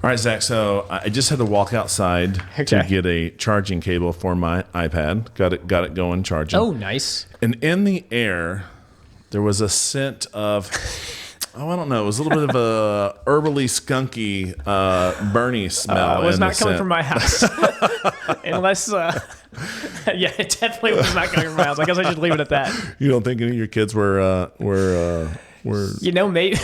All right, Zach. So I just had to walk outside to get a charging cable for my iPad. Got it going, charging. Oh, nice. And in the air, there was a scent of, I don't know. It was a little bit of a herbally skunky, burny smell. It was not coming from my house. Unless, yeah, it definitely was not coming from my house. I guess I should leave it at that. You don't think any of your kids were maybe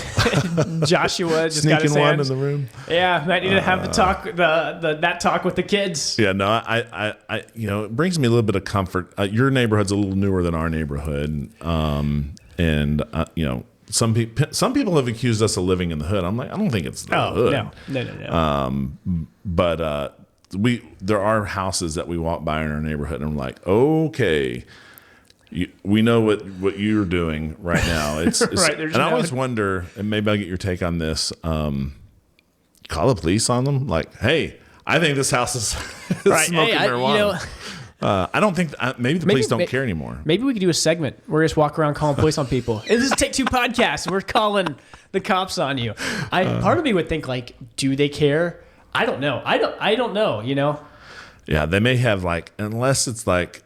Joshua just got his sneaking one hands. in the room? Yeah, might need to have the talk, that talk with the kids. Yeah, no, I it brings me a little bit of comfort. Your neighborhood's a little newer than our neighborhood, and some people have accused us of living in the hood. I'm like, I don't think it's the hood. No. But there are houses that we walk by in our neighborhood, and I'm like, okay. We know what you're doing right now. It's right. And I always wonder, and maybe I'll get your take on this. Call the police on them. Like, hey, I think this house is smoking marijuana. I don't think maybe the police don't care anymore. Maybe we could do a segment where we just walk around calling police on people. This is Take Two podcast. We're calling the cops on you. Part of me would think, like, do they care? I don't know. I don't know. Yeah, they may have, like, unless it's like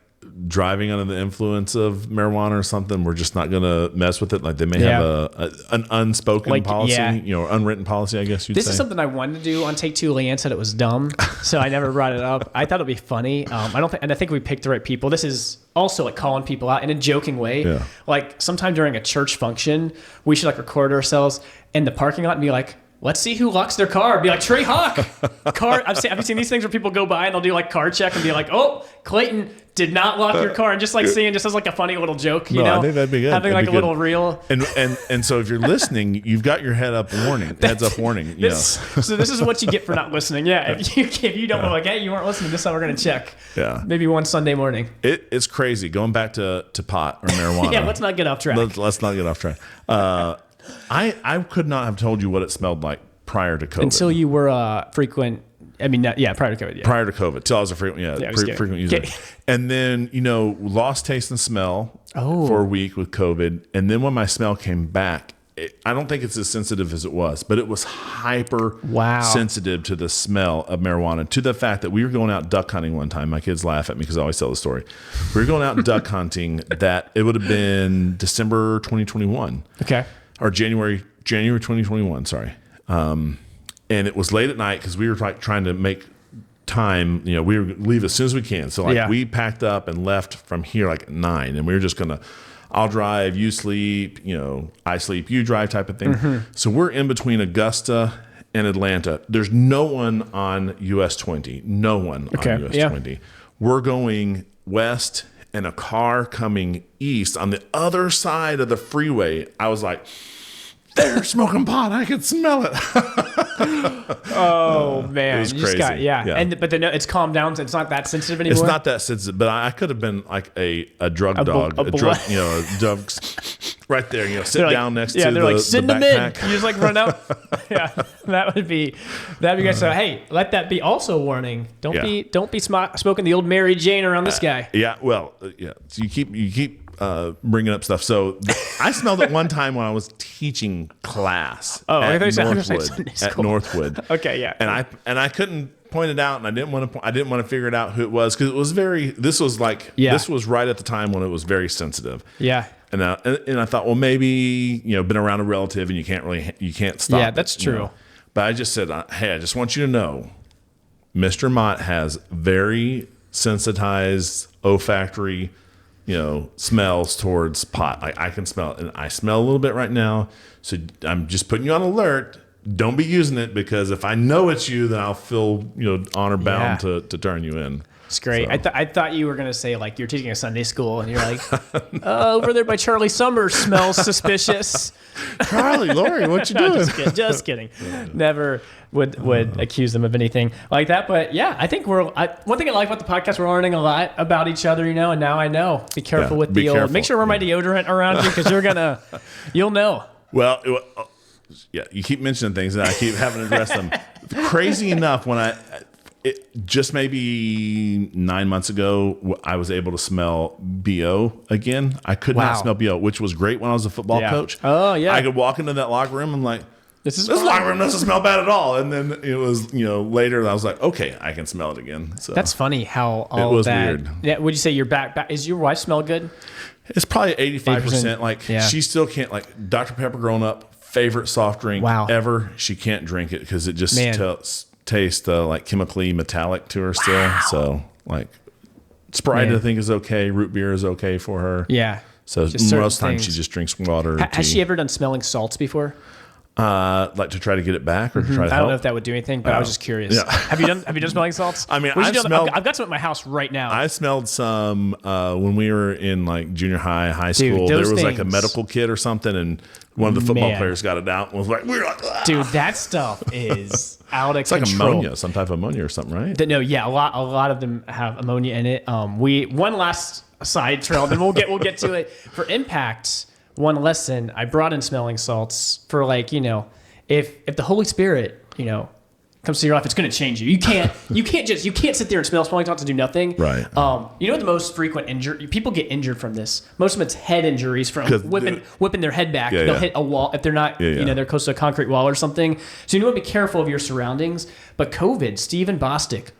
driving under the influence of marijuana or something, we're just not going to mess with it. Like they may have an unspoken policy, unwritten policy, I guess you'd say. This is something I wanted to do on Take Two. Leanne said it was dumb, so I never brought it up. I thought it'd be funny. I think we picked the right people. This is also like calling people out in a joking way. Yeah. Like sometime during a church function, we should like record ourselves in the parking lot and be like, let's see who locks their car. Be like, Trey Hawk. Have you seen these things where people go by and they'll do like car check and be like, oh, Clayton did not lock your car, and just like seeing just as like a funny little joke, you know? I think that'd be good. Having like a little reel. And so if you're listening, you've got your heads up warning. So this is what you get for not listening. Yeah, if you don't like, hey, you weren't listening, this is how we're gonna check. Yeah. Maybe one Sunday morning. It's crazy. Going back to pot or marijuana. Yeah, let's not get off track. Let's not get off track. I could not have told you what it smelled like prior to COVID. Until you were a frequent. Prior to COVID. Yeah. Prior to COVID, till I was a frequent, frequent user. Okay. And then, lost taste and smell for a week with COVID. And then when my smell came back, I don't think it's as sensitive as it was, but it was hyper sensitive to the smell of marijuana, to the fact that we were going out duck hunting one time. My kids laugh at me because I always tell the story. We were going out duck hunting that it would have been December 2021. Okay. Or January 2021, sorry. And it was late at night because we were like trying to make time. We were going to leave as soon as we can. So we packed up and left from here like at 9, and we were just going to, I'll drive, you sleep, I sleep, you drive type of thing. Mm-hmm. So we're in between Augusta and Atlanta. There's no one on US 20. No one on US 20. We're going west, and a car coming east on the other side of the freeway. I was like, they're smoking pot. I could smell it. Oh man, it was crazy. But then it's calmed down. So it's not that sensitive anymore. It's not that sensitive, but I could have been like a drug dog, a drug, dog right there. Sit down next to they're like, send them in. backpack. You just like run out. Yeah, that'd be good. So hey, let that be also a warning. Don't be smoking the old Mary Jane around this guy. Yeah, well, yeah. So you keep bringing up stuff. So I smelled it one time when I was teaching class at Northwood. Okay, yeah. And I couldn't point it out, and I didn't want to figure it out who it was, because it was this was right at the time when it was very sensitive. Yeah. And I thought, well, maybe been around a relative and you can't stop. Yeah, that's true. But I just said, hey, I just want you to know, Mr. Mott has very sensitized olfactory smells towards pot. I can smell it, and I smell a little bit right now. So I'm just putting you on alert. Don't be using it, because if I know it's you, then I'll feel honor bound to turn you in. It's great. So. I thought you were gonna say like you're teaching a Sunday school and you're like, over there by Charlie Summers smells suspicious. Charlie, Lori, what you doing? Just kidding. Never would accuse them of anything like that. But yeah, I think one thing I like about the podcast, we're learning a lot about each other, and now I know. Be careful with the old. Make sure we're my deodorant around you, because you'll know. Well, you keep mentioning things and I keep having to address them. Crazy enough, just maybe 9 months ago, I was able to smell BO again. I could not smell BO, which was great when I was a football coach. Oh, yeah. I could walk into that locker room and like, This locker room doesn't smell bad at all. And then it was, later I was like, okay, I can smell it again. So that's funny how all it was that. Weird. Yeah. Would you say your back? Is your wife smell good? It's probably 85%. Like she still can't, like Dr. Pepper growing up, favorite soft drink ever. She can't drink it because it just tastes like chemically metallic to her still. So like Sprite I think is okay. Root beer is okay for her. Yeah. So most times she just drinks water. Has she ever done smelling salts before? Like to try to get it back or to try to help? I don't know if that would do anything, but I was just curious. Yeah. Have you done smelling salts? I mean, I've got some at my house right now. I smelled some when we were in like junior high school. There was like a medical kit or something, and one of the football players got it out and was like, "We're like, ah." Dude, that stuff is out of control. It's like ammonia, some type of ammonia or something, right? No, yeah, a lot of them have ammonia in it. One last side trail, then we'll get to it for impact. One lesson, I brought in smelling salts for if the Holy Spirit, comes to your life, it's going to change you. You can't sit there and smell smelling salts and do nothing. Right. The most frequent injury, people get injured from this. Most of it's head injuries from whipping their head back. They'll hit a wall if they're not, they're close to a concrete wall or something. So you want to be careful of your surroundings. But COVID, Stephen Bostic,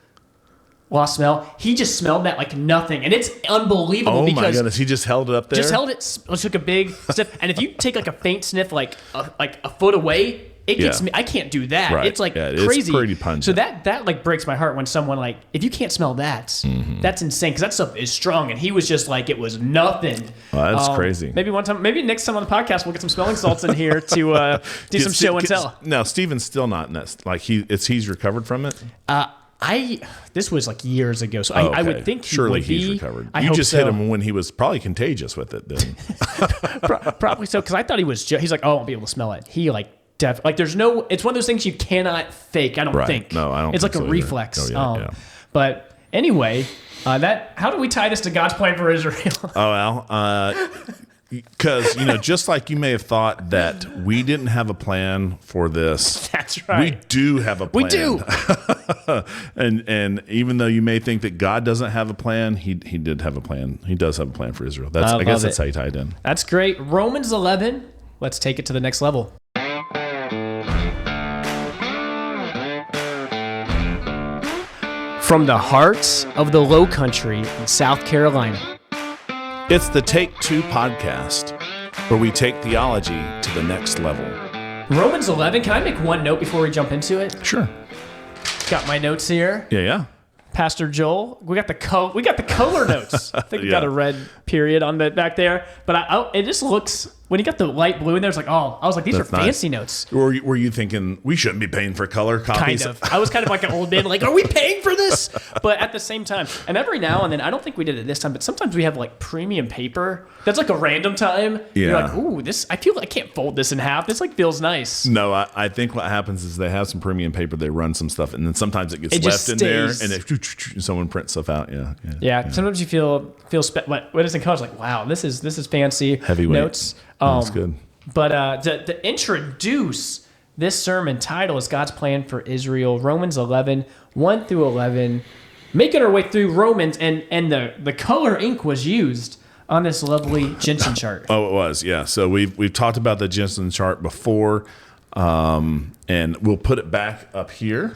lost smell. He just smelled that like nothing, and it's unbelievable. Oh my goodness! He just held it up there. Just held it. Took a big sniff, and if you take like a faint sniff, like a foot away, it gets me. I can't do that. Right. It's like crazy. It's pretty pungent. So that like breaks my heart when someone like if you can't smell that, that's insane because that stuff is strong. And he was just like it was nothing. Oh, that's crazy. Maybe next time on the podcast we'll get some smelling salts in here to do some show and tell. No, Steven's still not in that. Like he's recovered from it. This was like years ago, so I would think surely he's recovered. You just hit him when he was probably contagious with it. Then probably so because I thought he was. He's like, oh, I won't be able to smell it. He like there's no. It's one of those things you cannot fake. I don't think. No, I don't. It's like a reflex. But anyway, how do we tie this to God's plan for Israel? Because, just like you may have thought that we didn't have a plan for this. That's right. We do have a plan. We do. and even though you may think that God doesn't have a plan, he did have a plan. He does have a plan for Israel. I guess that's how you tie it in. That's great. Romans 11. Let's take it to the next level. From the heart of the Low Country in South Carolina. It's the Take Two podcast, where we take theology to the next level. Romans 11. Can I make one note before we jump into it? Sure. Got my notes here. Yeah. Pastor Joel, we got the color notes. I think we got a red period on the back there, but it just looks when you got the light blue in there. It's like, I was like, these are fancy notes. Were you thinking we shouldn't be paying for color copies? Kind of. I was kind of like an old man, like, are we paying for this? But at the same time, and every now and then, I don't think we did it this time, but sometimes we have like premium paper. That's like a random time. Yeah. You're like, ooh, this. I feel like I can't fold this in half. This like feels nice. No, I think what happens is they have some premium paper. They run some stuff, and then sometimes it gets left in there, and someone prints stuff out. Yeah. Sometimes you feel what is in color? Like, wow, this is fancy. Heavyweight notes. That's good. But to introduce this sermon title is God's plan for Israel, Romans 11, 1 through 11. Making our way through Romans, and the color ink was used on this lovely Jensen chart. Oh, it was, yeah. So we've talked about the Jensen chart before, and we'll put it back up here.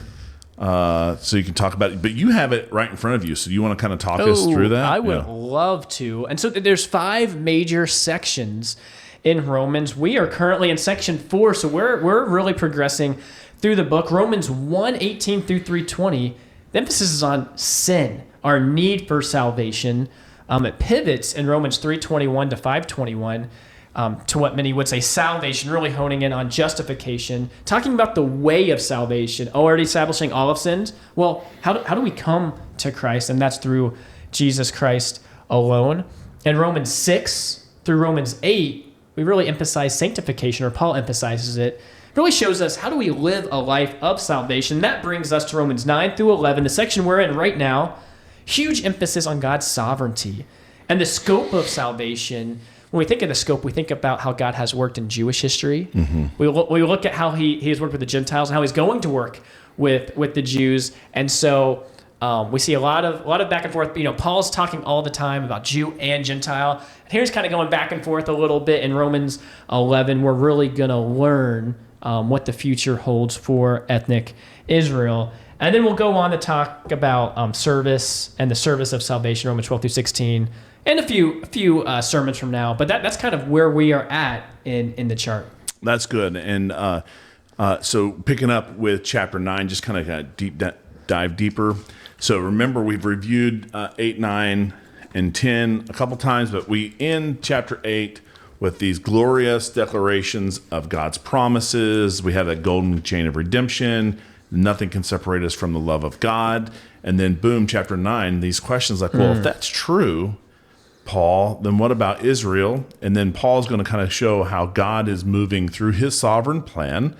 So you can talk about it, but you have it right in front of you. So you want to kind of talk us through that? I would love to. And so there's 5 major sections in Romans. We are currently in section 4, so we're really progressing through the book. Romans 1:18 through 3:20. The emphasis is on sin, our need for salvation. It pivots in Romans 3:21 to 5:21. To what many would say salvation, really honing in on justification, talking about the way of salvation, already establishing all have sinned. Well, how do we come to Christ? And that's through Jesus Christ alone. In Romans 6 through Romans 8, we really emphasize sanctification, or Paul emphasizes it. It really shows us how do we live a life of salvation. That brings us to Romans 9 through 11, the section we're in right now. Huge emphasis on God's sovereignty and the scope of salvation. When we think of the scope, we think about how God has worked in Jewish history. Mm-hmm. We look at how he has worked with the Gentiles and how he's going to work with the Jews. And so we see a lot of back and forth. Paul's talking all the time about Jew and Gentile. And here's kind of going back and forth a little bit in Romans 11. We're really going to learn what the future holds for ethnic Israel. And then we'll go on to talk about service and the service of salvation, Romans 12 through 16, and a few sermons from now. But that's kind of where we are at in the chart. That's good. And so picking up with chapter 9, just kind of dive deeper. So remember, we've reviewed 8, 9, and 10 a couple times, but we end chapter 8 with these glorious declarations of God's promises. We have that golden chain of redemption. Nothing can separate us from the love of God. And then boom, chapter 9, these questions like, well, if that's true, Paul, then what about Israel? And then Paul's going to kind of show how God is moving through his sovereign plan.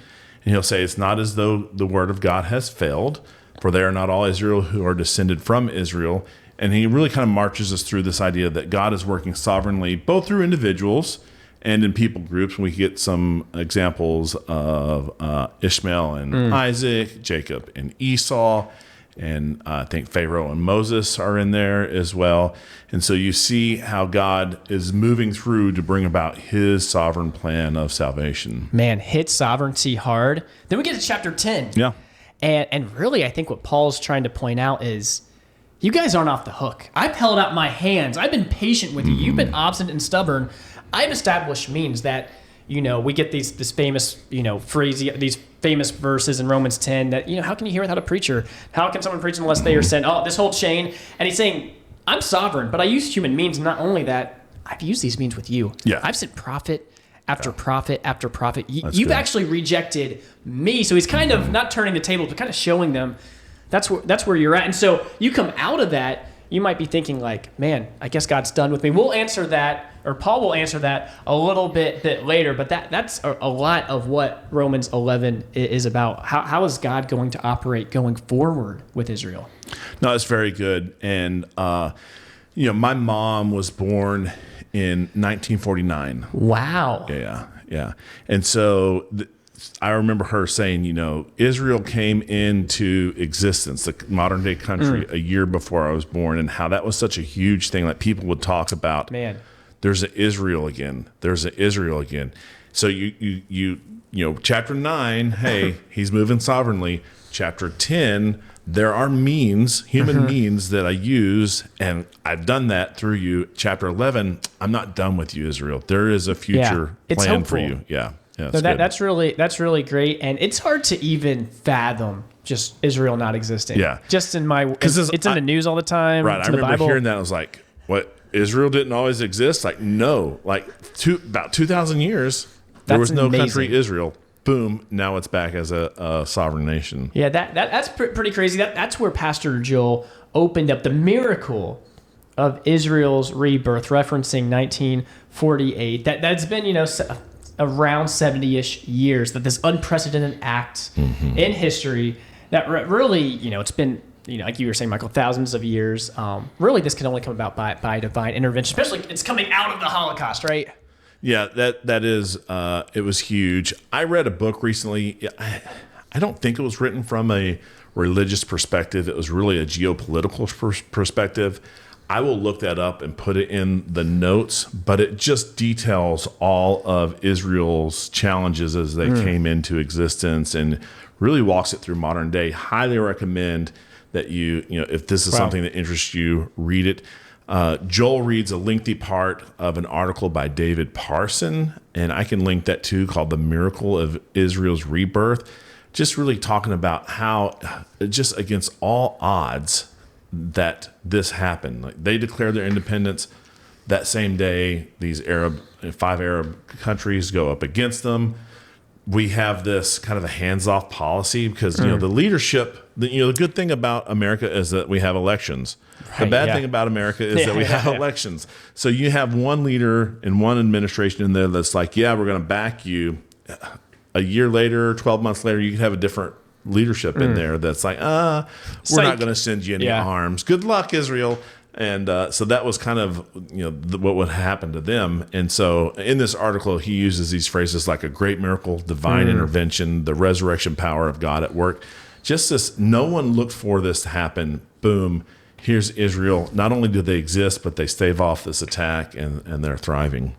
And he'll say, it's not as though the word of God has failed, for they are not all Israel who are descended from Israel. And he really kind of marches us through this idea that God is working sovereignly, both through individuals and in people groups. We get some examples of Ishmael and Isaac, Jacob and Esau, and I think Pharaoh and Moses are in there as well. And so you see how God is moving through to bring about his sovereign plan of salvation. Man, hit sovereignty hard. Then we get to chapter 10. Yeah. And really, I think what Paul's trying to point out is, you guys aren't off the hook. I've held out my hands. I've been patient with you. You've been obstinate and stubborn. I've established means that, we get this famous, phrase, these famous verses in Romans 10 that, how can you hear without a preacher? How can someone preach unless they are sent? Oh, this whole chain. And he's saying, I'm sovereign, but I use human means. Not only that, I've used these means with you. Yeah. I've sent prophet after prophet after prophet. You've good. actually rejected me. So he's kind of not turning the tables, but kind of showing them that's where you're at. And so you come out of that, you might be thinking like, man, I guess God's done with me. We'll answer that, or Paul will answer that a little bit later, but that's a lot of what Romans 11 is about. How is God going to operate going forward with Israel? No, it's very good. And, my mom was born in 1949. Wow. Yeah. And so I remember her saying, Israel came into existence, the modern day country, a year before I was born, and how that was such a huge thing that people would talk about. Man, there's an Israel again. There's an Israel again. So you chapter 9, hey, he's moving sovereignly. Chapter 10, there are means, human means that I use, and I've done that through you. Chapter 11, I'm not done with you, Israel. There is a future plan for you. Yeah. Yeah, so that's really great, and it's hard to even fathom just Israel not existing. Yeah, just in my because it's in the news all the time. Right, I remember hearing that. I was like, "What? Israel didn't always exist?" Like, no, like about 2,000 years there was no country Israel. Boom! Now it's back as a sovereign nation. Yeah, that's pretty crazy. That's where Pastor Joel opened up the miracle of Israel's rebirth, referencing 1948. That's been around 70-ish years, that this unprecedented act in history that really, it's been, like you were saying, Michael, thousands of years. Really, this can only come about by divine intervention, especially it's coming out of the Holocaust, right? Yeah, that is, it was huge. I read a book recently. I don't think it was written from a religious perspective. It was really a geopolitical perspective. I will look that up and put it in the notes, but it just details all of Israel's challenges as they came into existence and really walks it through modern day. Highly recommend that if this is something that interests you, read it. Joel reads a lengthy part of an article by David Parson, and I can link that too, called The Miracle of Israel's Rebirth. Just really talking about how, just against all odds, that this happened. Like, they declared their independence that same day. These 5 Arab countries go up against them. We have this kind of a hands-off policy because the leadership. The good thing about America is that we have elections. Right, the bad thing about America is that we have elections. So you have one leader and one administration in there that's like, yeah, we're going to back you. A year later, 12 months later, you could have a different leadership in there that's like, we're not going to send you any arms. Good luck, Israel. And so that was kind of what would happen to them. And so in this article, he uses these phrases like a great miracle, divine intervention, the resurrection power of God at work. Just this, no one looked for this to happen. Boom, here's Israel. Not only do they exist, but they stave off this attack, and they're thriving.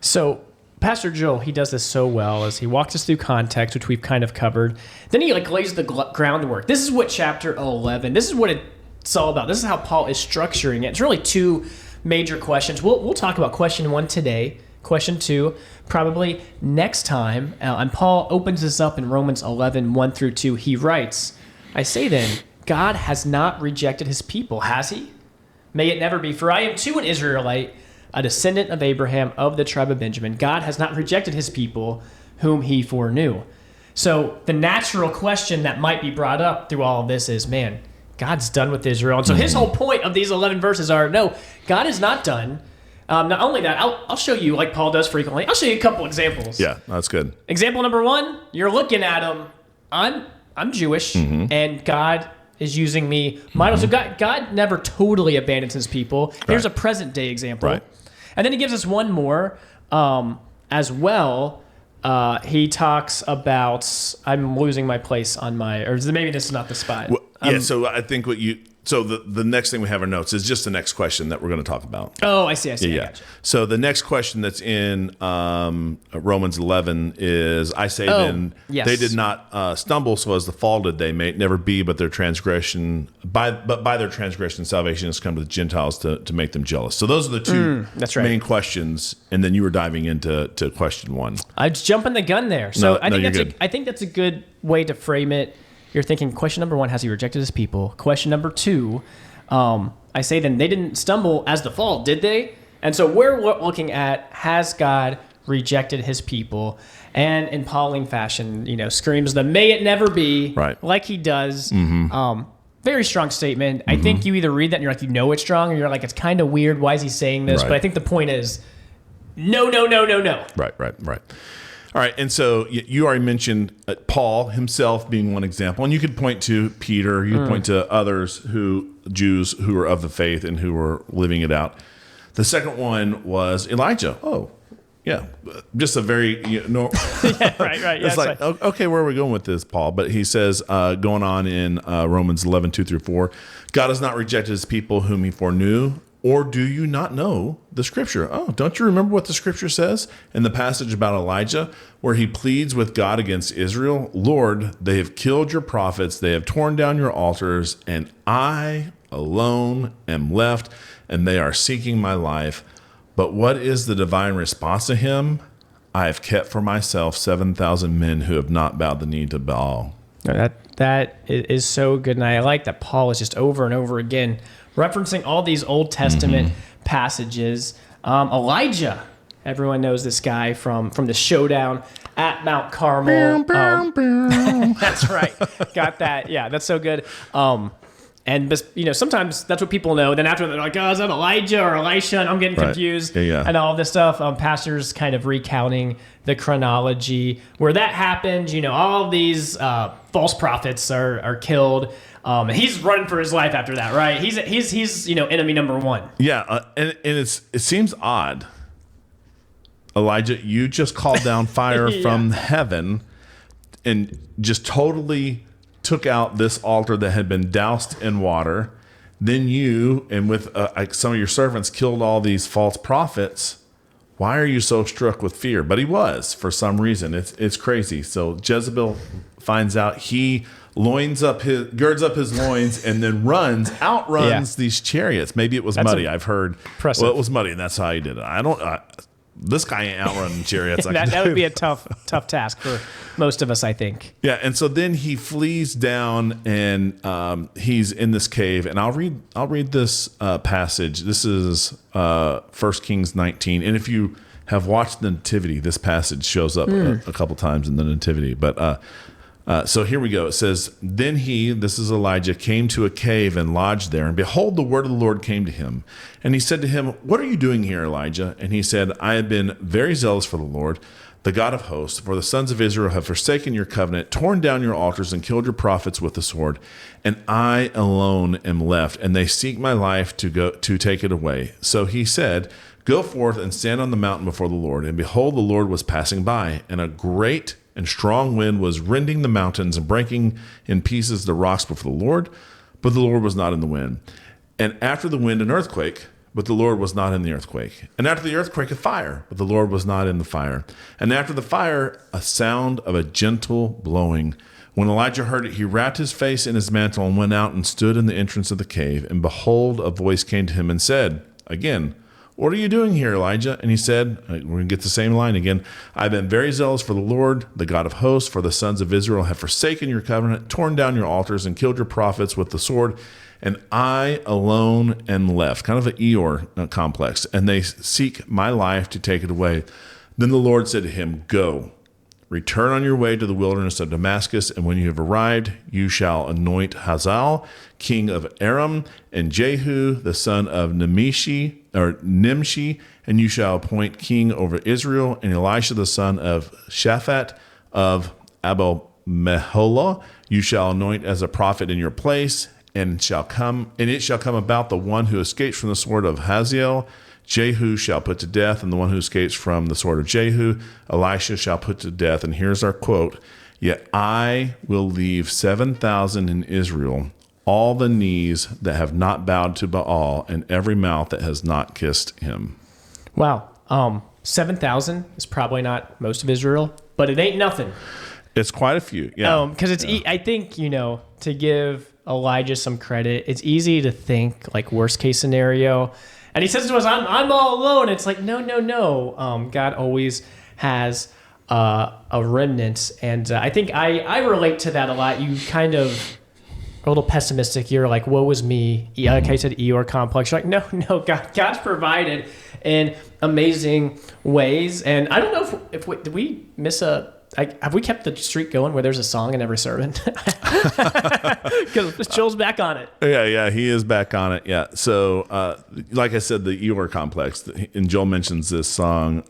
So Pastor Joel, he does this so well as he walks us through context, which we've kind of covered. Then he lays the groundwork. This is what chapter 11, this is what it's all about. This is how Paul is structuring it. It's really two major questions. We'll talk about question 1 today, question 2 probably next time. And Paul opens this up in Romans 11, 1 through 2. He writes, I say then, God has not rejected his people, has he? May it never be. For I am too an Israelite, a descendant of Abraham of the tribe of Benjamin. God has not rejected his people whom he foreknew. So the natural question that might be brought up through all of this is, man, God's done with Israel. And so his whole point of these 11 verses are, no, God is not done. Not only that, I'll show you, like Paul does frequently, I'll show you a couple examples. Yeah, that's good. Example number 1, you're looking at him. I'm Jewish, and God is using me. So God never totally abandons his people. Here's a present day example. Right. And then he gives us one more as well. He talks about, I'm losing my place on or maybe this is not the spot. Well, so I think the next thing we have in our notes is just the next question that we're going to talk about. Oh, I see. Yeah. Gotcha. So the next question that's in Romans 11 is, I say then, they did not stumble, so as the fall did they, may it never be, but by their transgression, salvation has come to the Gentiles to make them jealous. So those are the two main questions, and then you were diving into question 1. I was jumping the gun there. So I think that's a good way to frame it. You're thinking, question number 1, has he rejected his people? Question number 2, I say then, they didn't stumble as the fall, did they? And so we're looking at, has God rejected his people? And in Pauline fashion, screams the may it never be, like he does. Very strong statement. I think you either read that and you're like, it's strong, or you're like, it's kind of weird. Why is he saying this? But I think the point is, no. Right. All right, and so you already mentioned Paul himself being one example, and you could point to Peter, you could point to others Jews who were of the faith and who were living it out. The second one was Elijah. Oh, yeah, just a very right. Yeah, it's like, okay, where are we going with this, Paul? But he says, going on in Romans 11, 2 through 4, God has not rejected his people whom he foreknew. Or do you not know the scripture? Oh, don't you remember what the scripture says in the passage about Elijah, where he pleads with God against Israel? Lord, they have killed your prophets, they have torn down your altars, and I alone am left, and they are seeking my life. But what is the divine response to him? I have kept for myself 7,000 men who have not bowed the knee to Baal. That is so good, and I like that Paul is just over and over again referencing all these Old Testament passages. Elijah, everyone knows this guy from the showdown at Mount Carmel. That's right. Got that. Yeah, that's so good. And sometimes that's what people know. Then after they're like, oh, is that Elijah or Elisha? And I'm getting confused. Yeah. And all this stuff. Pastors kind of recounting the chronology where that happened. All these false prophets are killed. And he's running for his life after that, right? He's enemy number 1. Yeah, and it seems odd. Elijah, you just called down fire from heaven and just totally took out this altar that had been doused in water. Then you, and with some of your servants, killed all these false prophets. Why are you so struck with fear? But he was, for some reason. It's crazy. So Jezebel finds out, he girds up his loins, and then outruns these chariots. Maybe it was muddy. I've heard. Impressive. Well, it was muddy, and that's how he did it. This guy ain't outrunning chariots. that would be a tough task for most of us, I think. Yeah, and so then he flees down, and he's in this cave. And I'll read this passage. This is 1 Kings 19. And if you have watched the Nativity, this passage shows up a couple times in the Nativity. But so here we go. It says, then this is Elijah, came to a cave and lodged there. And behold, the word of the Lord came to him. And he said to him, what are you doing here, Elijah? And he said, I have been very zealous for the Lord, the God of hosts, for the sons of Israel have forsaken your covenant, torn down your altars, and killed your prophets with the sword. And I alone am left, and they seek my life to take it away. So he said, go forth and stand on the mountain before the Lord. And behold, the Lord was passing by, and a great and strong wind was rending the mountains and breaking in pieces the rocks before the Lord, but the Lord was not in the wind. And after the wind, an earthquake, but the Lord was not in the earthquake. And after the earthquake, a fire, but the Lord was not in the fire. And after the fire, a sound of a gentle blowing. When Elijah heard it, he wrapped his face in his mantle and went out and stood in the entrance of the cave. And behold, a voice came to him and said, again, what are you doing here, Elijah? And he said, we're going to get the same line again. I've been very zealous for the Lord, the God of hosts, for the sons of Israel have forsaken your covenant, torn down your altars, and killed your prophets with the sword. And I alone am left, kind of an Eeyore complex, and they seek my life to take it away. Then the Lord said to him, go, return on your way to the wilderness of Damascus, and when you have arrived, you shall anoint Hazael, king of Aram, and Jehu, the son of Nimshi, and you shall appoint king over Israel, and Elisha, the son of Shaphat of Abel-Meholah, you shall anoint as a prophet in your place. And it shall come about the one who escapes from the sword of Hazael, Jehu shall put to death, and the one who escapes from the sword of Jehu, Elisha shall put to death. And here's our quote: yet I will leave 7,000 in Israel, all the knees that have not bowed to Baal, and every mouth that has not kissed him. Wow. 7,000 is probably not most of Israel, but it ain't nothing. It's quite a few. Yeah. Because I think, to give Elijah some credit, it's easy to think like worst case scenario, and he says to us, I'm all alone. It's like no. God always has a remnant, and I think I relate to that a lot. You kind of are a little pessimistic. You're like, woe is me. Like I said, Eeyore complex. You're like, no, God's provided in amazing ways, and I don't know if did we miss have we kept the streak going where there's a song in every sermon? Because Joel's back on it. Yeah, he is back on it. Yeah. So, like I said, the Eeyore complex, and Joel mentions this song,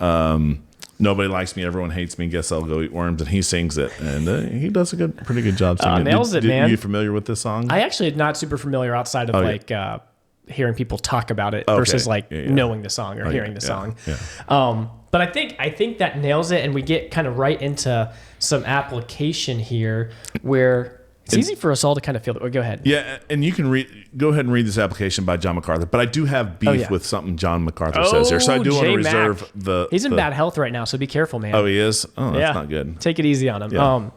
nobody likes me, everyone hates me, guess I'll go eat worms, and he sings it, and he does a pretty good job singing it. Nails it, man. Are you familiar with this song? I actually am not super familiar outside of hearing people talk about it versus knowing the song or hearing the song. Yeah. But I think that nails it, and we get kind of right into some application here where it's easy for us all to kind of feel that. Go ahead. Yeah, and you can go ahead and read this application by John MacArthur. But I do have beef with something John MacArthur says here, so I do want to reserve the. He's in bad health right now, so be careful, man. Oh, he is. Oh, that's not good. Take it easy on him.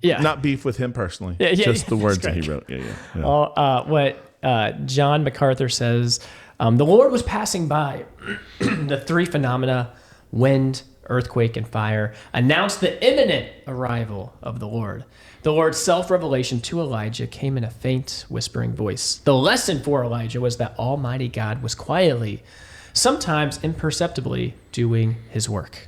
Yeah. Not beef with him personally. Just the words that he wrote. Yeah. What John MacArthur says. The Lord was passing by. The three phenomena, wind, earthquake, and fire, announced the imminent arrival of the Lord. The Lord's self-revelation to Elijah came in a faint, whispering voice. The lesson for Elijah was that Almighty God was quietly, sometimes imperceptibly, doing his work.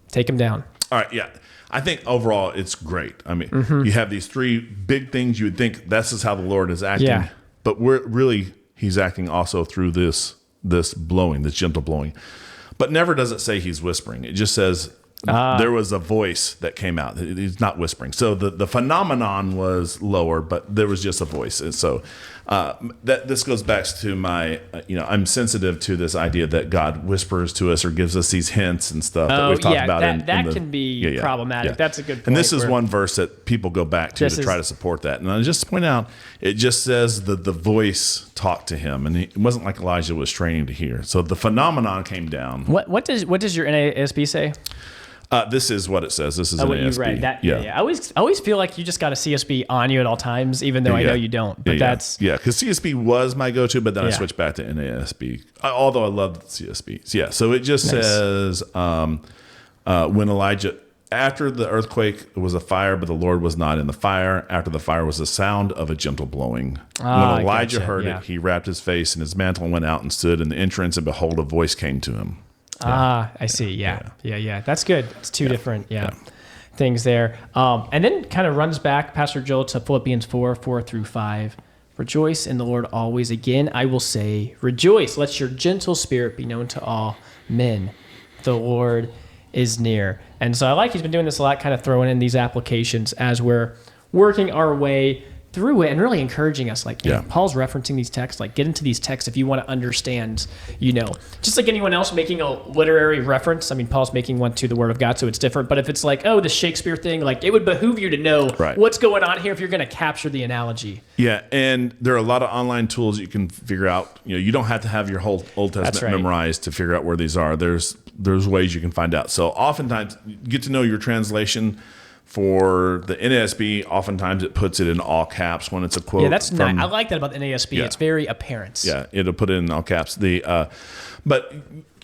Take him down. All right, yeah. I think overall it's great. I mean, you have these three big things you would think this is how the Lord is acting, but he's acting also through this blowing, this gentle blowing. But never does it say he's whispering. It just says there was a voice that came out. He's not whispering. So the phenomenon was lower, but there was just a voice. And so this goes back to my, I'm sensitive to this idea that God whispers to us or gives us these hints and stuff that we've talked about. That can be problematic. Yeah. That's a good point. And this is one verse that people go back to try to support that. And I just point out, it just says that the voice talked to him, and it wasn't like Elijah was training to hear. So the phenomenon came down. What does your NASB say? This is what it says. This is an ASB. Right. I always feel like you just got a CSB on you at all times, even though I know you don't. But that's because CSB was my go-to, but then I switched back to NASB. Although I love CSBs. Yeah. So it just says when Elijah, after the earthquake, it was a fire, but the Lord was not in the fire. After the fire was the sound of a gentle blowing. When Elijah heard it, he wrapped his face in his mantle and went out and stood in the entrance, and behold, a voice came to him. I see. Yeah. That's good. It's two different things there. And then kind of runs back, Pastor Joel, to Philippians 4:4-5. Rejoice in the Lord always. Again, I will say, rejoice. Let your gentle spirit be known to all men. The Lord is near. And so I like he's been doing this a lot, kind of throwing in these applications as we're working our way through it and really encouraging us. Like, Paul's referencing these texts. Like, get into these texts if you want to understand, just like anyone else making a literary reference. I mean, Paul's making one to the Word of God, so it's different. But if it's like, the Shakespeare thing, like, it would behoove you to know what's going on here if you're going to capture the analogy. Yeah, and there are a lot of online tools you can figure out. You don't have to have your whole Old Testament memorized to figure out where these are. There's ways you can find out. So oftentimes, you get to know your translation. For the NASB, oftentimes it puts it in all caps when it's a quote. Yeah, that's nice. I like that about the NASB. Yeah. It's very apparent. Yeah, it'll put it in all caps. But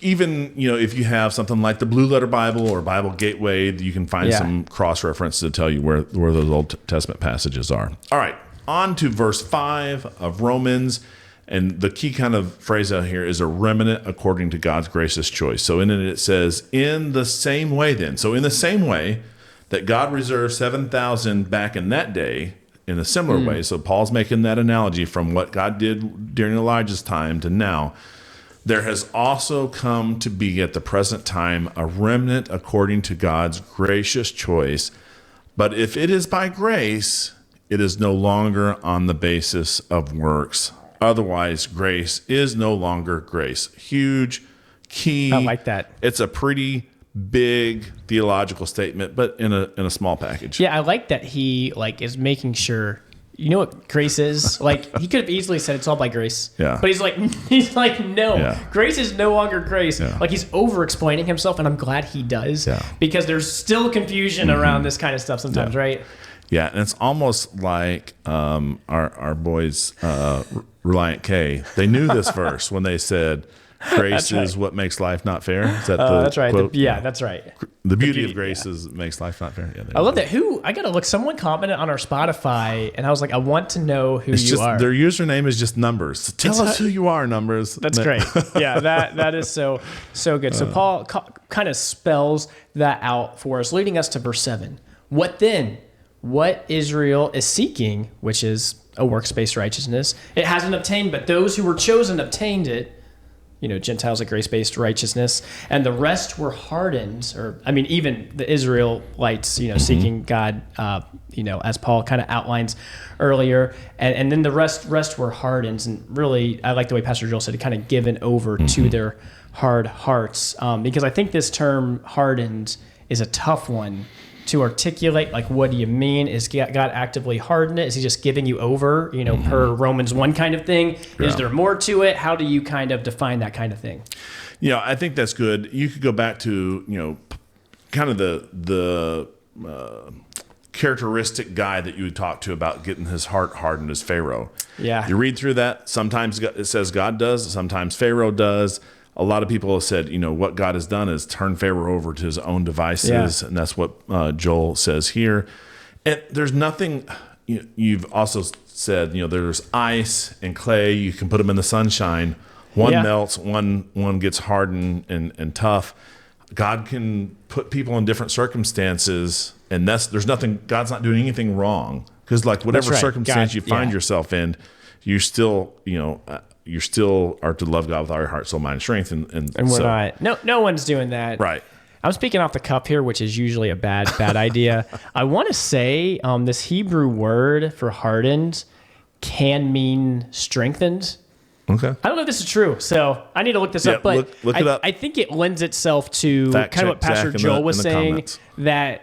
even if you have something like the Blue Letter Bible or Bible Gateway, you can find some cross reference to tell you where those Old Testament passages are. All right, on to verse 5 of Romans. And the key kind of phrase out here is a remnant according to God's gracious choice. So in it says, in the same way then. So in the same way that God reserved 7,000 back in that day in a similar way. So Paul's making that analogy from what God did during Elijah's time to now. There has also come to be at the present time a remnant according to God's gracious choice. But if it is by grace, it is no longer on the basis of works. Otherwise, grace is no longer grace. Huge, key. I like that. It's a pretty big theological statement, but in a small package. Yeah, I like that he is making sure. You know what grace is? Like, he could have easily said it's all by grace. Yeah. But he's like, no, grace is no longer grace. Yeah. Like, he's over explaining himself, and I'm glad he does. Yeah. Because there's still confusion around this kind of stuff sometimes, right? Yeah, and it's almost like our boys, Reliant K, they knew this verse when they said, grace is what makes life not fair. Is that the that's right. quote? That's right. The beauty of grace is makes life not fair. Yeah, I love that. I gotta look. Someone commented on our Spotify, and I was like, I want to know who you are. Their username is just Numbers. So tell us who you are, Numbers. That's great. Yeah, that is so good. So Paul kind of spells that out for us, leading us to verse 7. What then? What Israel is seeking, which is a works-based righteousness, it hasn't obtained, but those who were chosen obtained it. Gentiles a grace-based righteousness, and the rest were hardened, even the Israelites, seeking God, as Paul kind of outlines earlier, and then the rest were hardened, and really, I like the way Pastor Joel said it, kind of given over to their hard hearts, because I think this term hardened is a tough one to articulate. Like, what do you mean? Is God actively hardened it? Is he just giving you over, per Romans 1 kind of thing? Yeah. Is there more to it? How do you kind of define that kind of thing? I think that's good. You could go back to, kind of the characteristic guy that you would talk to about getting his heart hardened as Pharaoh. Yeah. You read through that. Sometimes it says God does. Sometimes Pharaoh does. A lot of people have said, what God has done is turn Pharaoh over to his own devices, and that's what Joel says here. And there's nothing, you've also said, there's ice and clay. You can put them in the sunshine. One melts, one gets hardened and tough. God can put people in different circumstances, and there's nothing, God's not doing anything wrong. Because whatever circumstance you find yourself in, you still, you still are to love God with all your heart, soul, mind, and strength. And we're not. No one's doing that. Right. I'm speaking off the cuff here, which is usually a bad idea. I want to say this Hebrew word for hardened can mean strengthened. Okay. I don't know if this is true, so I need to look this up. But look it up. I think it lends itself to kind of what Pastor Joel was saying. Comments. That,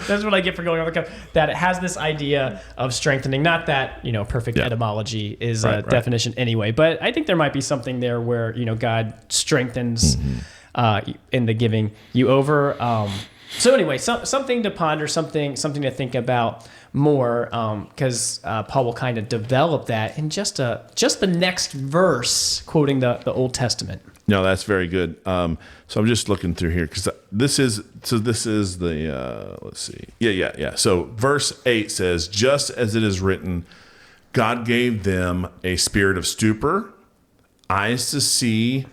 that's what I get for going on the cuff. That it has this idea of strengthening. Not that perfect etymology is a definition anyway, but I think there might be something there where God strengthens in the giving you over. So anyway, something to ponder, something to think about more, because Paul will kind of develop that in just the next verse, quoting the Old Testament. No, that's very good. So I'm just looking through here because this is the let's see, yeah. So verse 8 says, "Just as it is written, God gave them a spirit of stupor, eyes to see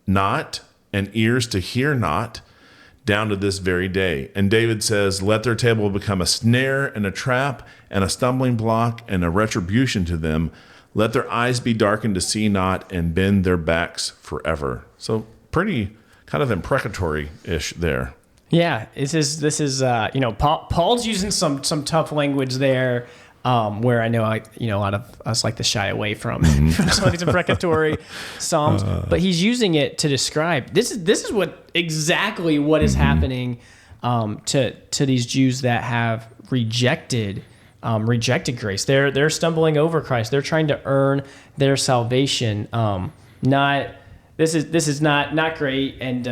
not, and ears to hear not, down to this very day." And David says, "Let their table become a snare and a trap and a stumbling block and a retribution to them. Let their eyes be darkened to see not and bend their backs forever." So pretty kind of imprecatory-ish there. Yeah, this is Paul's using some tough language there, where I know a lot of us like to shy away from some of these imprecatory psalms, but he's using it to describe this is exactly what is happening to these Jews that have rejected grace. They're stumbling over Christ. They're trying to earn their salvation. This is not great. And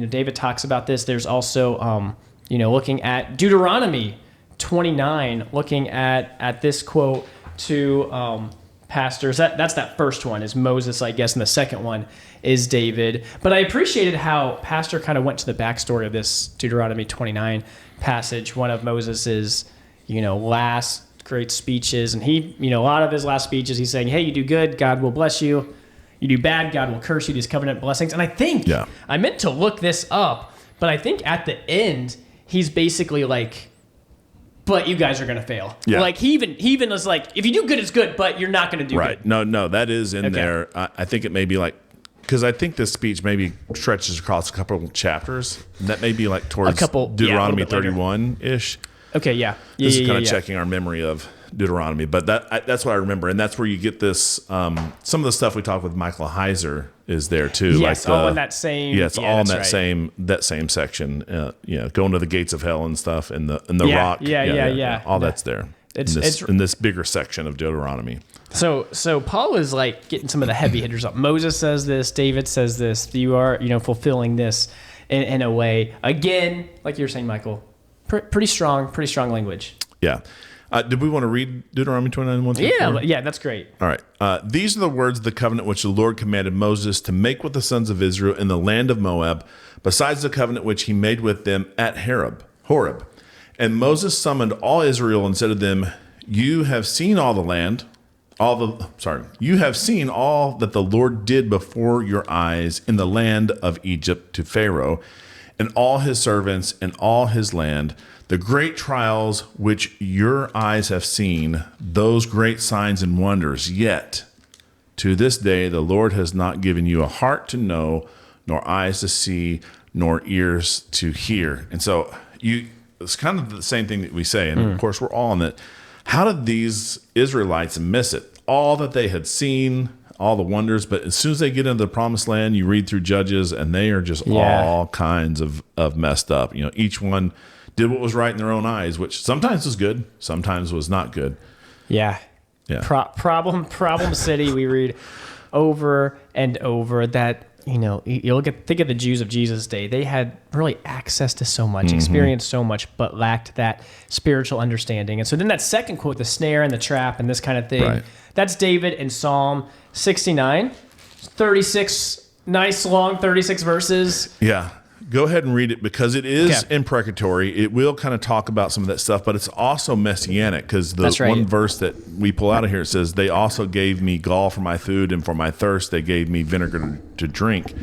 David talks about this. There's also looking at Deuteronomy 29, looking at this quote to pastors. That's that first one is Moses, I guess, and the second one is David. But I appreciated how Pastor kind of went to the backstory of this Deuteronomy 29 passage, one of Moses's last great speeches, and he a lot of his last speeches he's saying, hey, you do good, God will bless you. You do bad, God will curse you, these covenant blessings. And I think I meant to look this up, but I think at the end he's basically like, but you guys are going to fail. Yeah. Like he even was like, if you do good, it's good, but you're not going to do good. No, that is in there. I think it may be like, because I think this speech maybe stretches across a couple of chapters. That may be like towards Deuteronomy 31-ish. Okay, yeah. This is kind of checking our memory of Deuteronomy, but that's what I remember, and that's where you get this. Some of the stuff we talked with Michael Heiser is there too. Yes, all in that same. Yeah, it's all in that same section. Going to the gates of hell and stuff, and the rock. Yeah. All that's there. In this bigger section of Deuteronomy. So Paul is like getting some of the heavy hitters up. Moses says this, David says this. You are fulfilling this in a way. Again, like you're saying, Michael, pretty strong language. Yeah. Did we want to read Deuteronomy 29:1-4? Yeah, that's great. All right. These are the words of the covenant which the Lord commanded Moses to make with the sons of Israel in the land of Moab, besides the covenant which he made with them at Horeb. And Moses summoned all Israel and said to them, you have seen all you have seen all that the Lord did before your eyes in the land of Egypt to Pharaoh and all his servants and all his land, the great trials which your eyes have seen, those great signs and wonders. Yet to this day the Lord has not given you a heart to know, nor eyes to see, nor ears to hear. And so it's kind of the same thing that we say, and of course we're all in it. How did these Israelites miss it? All that they had seen, all the wonders, but as soon as they get into the promised land, you read through Judges, and they are just all kinds of messed up. Each one did what was right in their own eyes, which sometimes was good, sometimes was not good. Yeah. Problem city. We read over and over that you think of the Jews of Jesus' day. They had really access to so much, experienced so much, but lacked that spiritual understanding. And so then that second quote, the snare and the trap and this kind of thing, that's David in Psalm 69, 36, nice long 36 verses. Yeah. Go ahead and read it because it is imprecatory. It will kind of talk about some of that stuff, but it's also messianic because one verse that we pull out of here, it says, they also gave me gall for my food, and for my thirst they gave me vinegar to drink.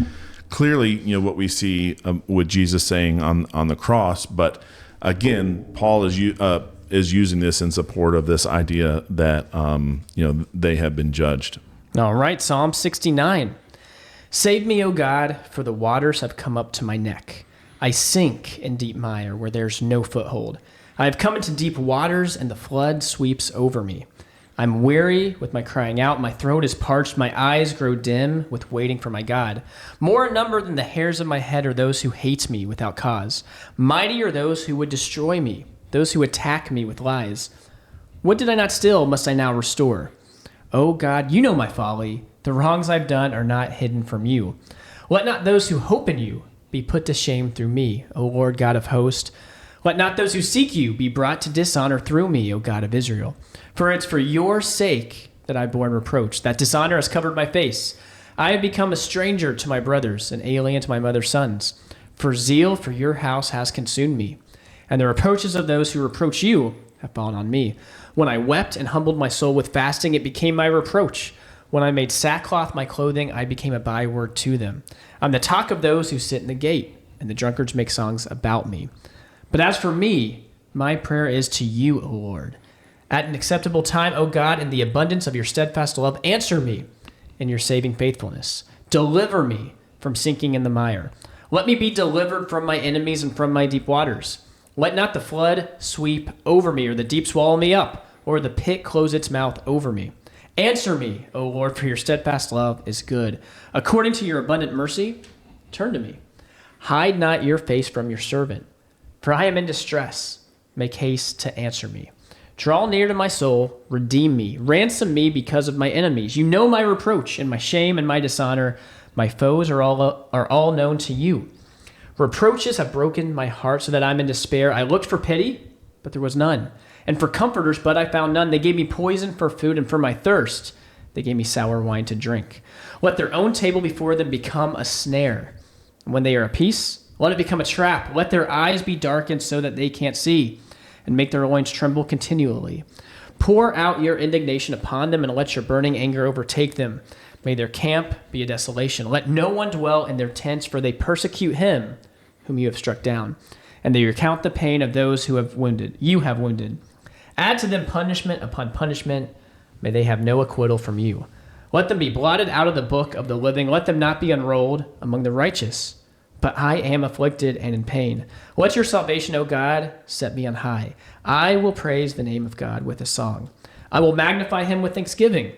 Clearly, what we see with Jesus saying on the cross, but again, Paul is using this in support of this idea that they have been judged. All right, Psalm 69. Save me, O God, for the waters have come up to my neck. I sink in deep mire where there's no foothold. I have come into deep waters, and the flood sweeps over me. I'm weary with my crying out. My throat is parched. My eyes grow dim with waiting for my God. More in number than the hairs of my head are those who hate me without cause. Mighty are those who would destroy me, those who attack me with lies. What did I not steal must I now restore? O God, you know my folly. The wrongs I've done are not hidden from you. Let not those who hope in you be put to shame through me, O Lord God of hosts. Let not those who seek you be brought to dishonor through me, O God of Israel. For it's for your sake that I've borne reproach. That dishonor has covered my face. I have become a stranger to my brothers, an alien to my mother's sons. For zeal for your house has consumed me, and the reproaches of those who reproach you have fallen on me. When I wept and humbled my soul with fasting, it became my reproach. When I made sackcloth my clothing, I became a byword to them. I'm the talk of those who sit in the gate, and the drunkards make songs about me. But as for me, my prayer is to you, O Lord. At an acceptable time, O God, in the abundance of your steadfast love, answer me in your saving faithfulness. Deliver me from sinking in the mire. Let me be delivered from my enemies and from my deep waters. Let not the flood sweep over me, or the deep swallow me up, or the pit close its mouth over me. Answer me, O Lord, for your steadfast love is good. According to your abundant mercy, turn to me. Hide not your face from your servant, for I am in distress. Make haste to answer me. Draw near to my soul, redeem me, ransom me because of my enemies. You know my reproach and my shame and my dishonor. My foes are all known to you. Reproaches have broken my heart so that I'm in despair. I looked for pity, but there was none. And for comforters, but I found none. They gave me poison for food, and for my thirst, they gave me sour wine to drink. Let their own table before them become a snare. And when they are at peace, let it become a trap. Let their eyes be darkened so that they can't see, and make their loins tremble continually. Pour out your indignation upon them, and let your burning anger overtake them. May their camp be a desolation. Let no one dwell in their tents, for they persecute him whom you have struck down, and they recount the pain of those who you have wounded. Add to them punishment upon punishment. May they have no acquittal from you. Let them be blotted out of the book of the living. Let them not be enrolled among the righteous. But I am afflicted and in pain. Let your salvation, O God, set me on high. I will praise the name of God with a song. I will magnify him with thanksgiving.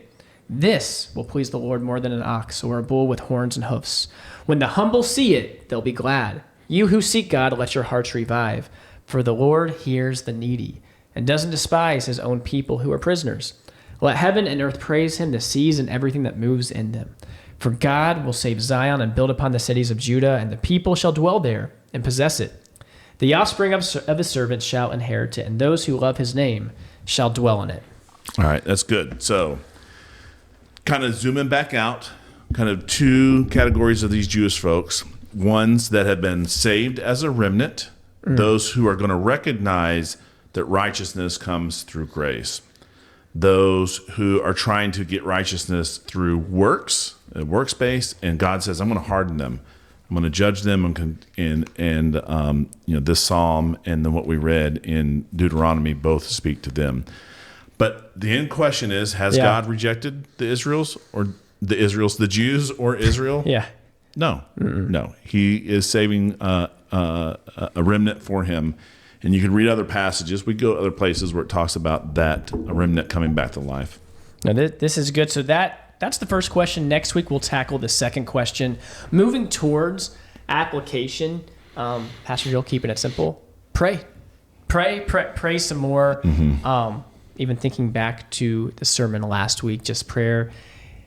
This will please the Lord more than an ox or a bull with horns and hoofs. When the humble see it, they'll be glad. You who seek God, let your hearts revive. For the Lord hears the needy and doesn't despise his own people who are prisoners. Let heaven and earth praise him, the seas and everything that moves in them. For God will save Zion and build upon the cities of Judah, and the people shall dwell there and possess it. The offspring of his servants shall inherit it, and those who love his name shall dwell in it. All right, that's good. So, kind of zooming back out, kind of two categories of these Jewish folks. Ones that have been saved as a remnant, those who are going to recognize that righteousness comes through grace. Those who are trying to get righteousness through works, works-based, and God says, I'm going to harden them. I'm going to judge them, and this psalm and then what we read in Deuteronomy both speak to them. But the end question is, has God rejected the Jews or Israel? Yeah. No, no. He is saving a remnant for him. And you can read other passages. We go to other places where it talks about that, a remnant coming back to life. Now, this is good. So that's the first question. Next week, we'll tackle the second question. Moving towards application, Pastor Joel, keeping it simple. Pray some more. Even thinking back to the sermon last week, just prayer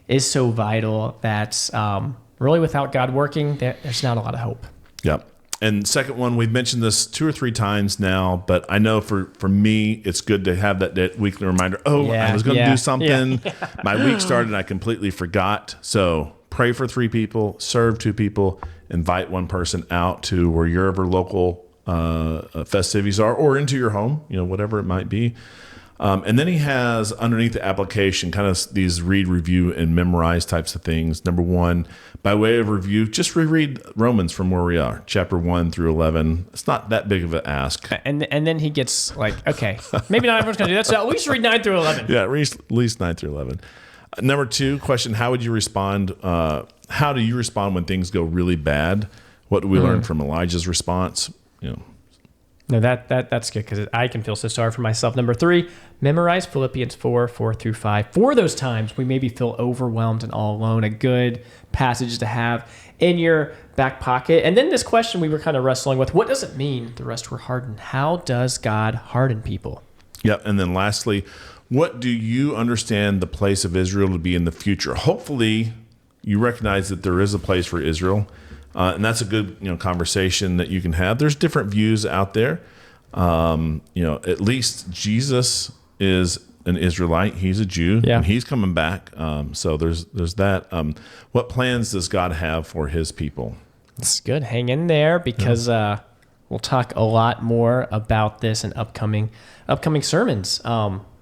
is so vital that really without God working, there's not a lot of hope. Yep. And second one, we've mentioned this 2 or 3 times now, but I know for me, it's good to have that weekly reminder. I was going to do something. Yeah. My week started and I completely forgot. So pray for 3 people, serve 2 people, invite 1 person out to wherever local festivities are, or into your home, whatever it might be. And then he has underneath the application kind of these read, review, and memorize types of things. Number 1, by way of review, just reread Romans from where we are, chapter 1 through 11. It's not that big of an ask. And then he gets like, okay, maybe not everyone's going to do that, so at least read 9 through 11. Yeah, read at least 9 through 11. Number 2 question, how would you respond? How do you respond when things go really bad? What do we learn from Elijah's response? No, that's good because I can feel so sorry for myself. Number 3, memorize Philippians 4:4-5. For those times we maybe feel overwhelmed and all alone, a good passage to have in your back pocket. And then this question we were kind of wrestling with, what does it mean the rest were hardened? How does God harden people? Yep. And then lastly, what do you understand the place of Israel to be in the future? Hopefully you recognize that there is a place for Israel. And that's a good, conversation that you can have. There's different views out there. At least Jesus is an Israelite. He's a Jew, and he's coming back. So there's that. What plans does God have for his people? That's good. Hang in there because we'll talk a lot more about this in upcoming sermons.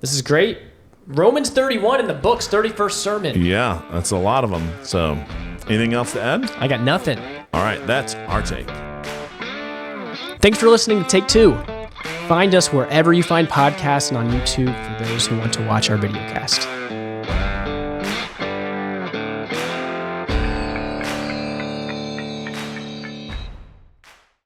This is great. Romans 31 in the book's 31st sermon. Yeah, that's a lot of them. So anything else to add? I got nothing. All right, that's our take. Thanks for listening to Take 2. Find us wherever you find podcasts and on YouTube for those who want to watch our videocast.